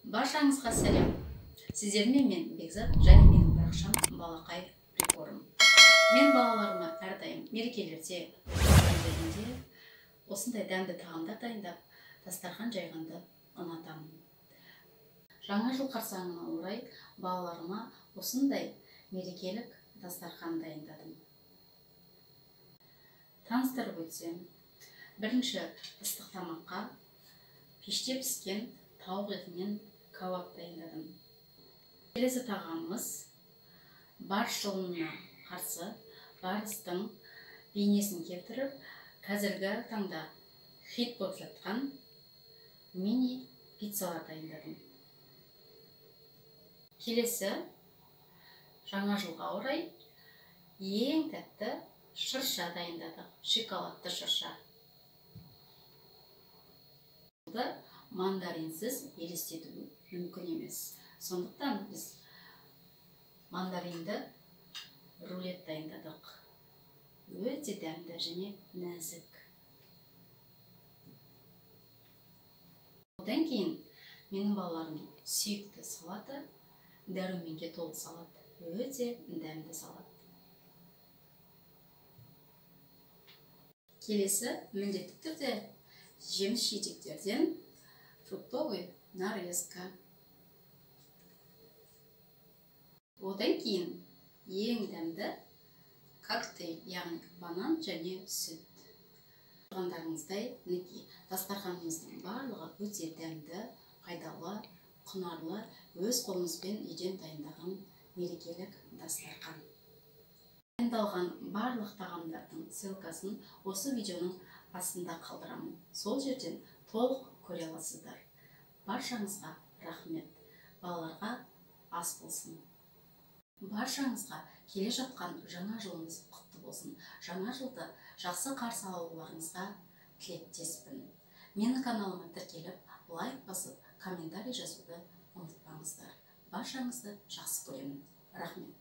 Баршаңызға сәлем. Сіздермен мен Бекзат және менің парақшам Балақай Прикорым. Мен балаларыма әрдайым мерекелерде, күндерінде осындай дәмді тағамдар дайындап, дастархан жайғанды ұнатамын. Жаңа жыл қарсаңына орай балаларыма осындай мерекелік дастархан дайындадым. Таныстырып өтсем, бірінші ыстық тамаққа пеште піскен тауық етінен кебаб дайындадым. Келесі тағамымыз барыс жылына қарсы барыстың бейнесін келтіріп, қазіргі таңда хит болып жатқан мини пиццалар дайындадым. Келесі жаңа жылға орай ең тәтті шырша дайындадық, шоколадты шырша. Мандаринсіз елестету мүмкін емес. Сондықтан біз мандаринді рулет дайындадық. Өте дәмді және нәзік. Одан кейін менің балаларым сүйікті салаты, дәруменге толы салат. Өте дәмді салат. Келесі міндетті түрде жеміс жидектерден фруктовый нарезка. Одан кейін ең дәмді коктейль, яғни банан және сүт. Тұрғандарыңыздай, дастарханымыздың барлығы өте дәмді, пайдалы, құнарлы, өз қолымызбен үйден дайындаған мерекелік дастархан. Дайындалған барлық тағамдардың ссылкасын осы видеоның астында қалдырамын. Сол жерден толық көре аласыздар. Баршаңызға рахмет. Балаларға ас болсын. Баршаңызға келе жатқан жаңа жылыңыз құтты болсын. Жаңа жылды жақсы қарсы алуларыңызға тілектеспін. Менің каналыма тіркеліп, лайк басып, комментарий жазуды ұмытпаңыздар. Баршаңызды жақсы көремін. Рахмет.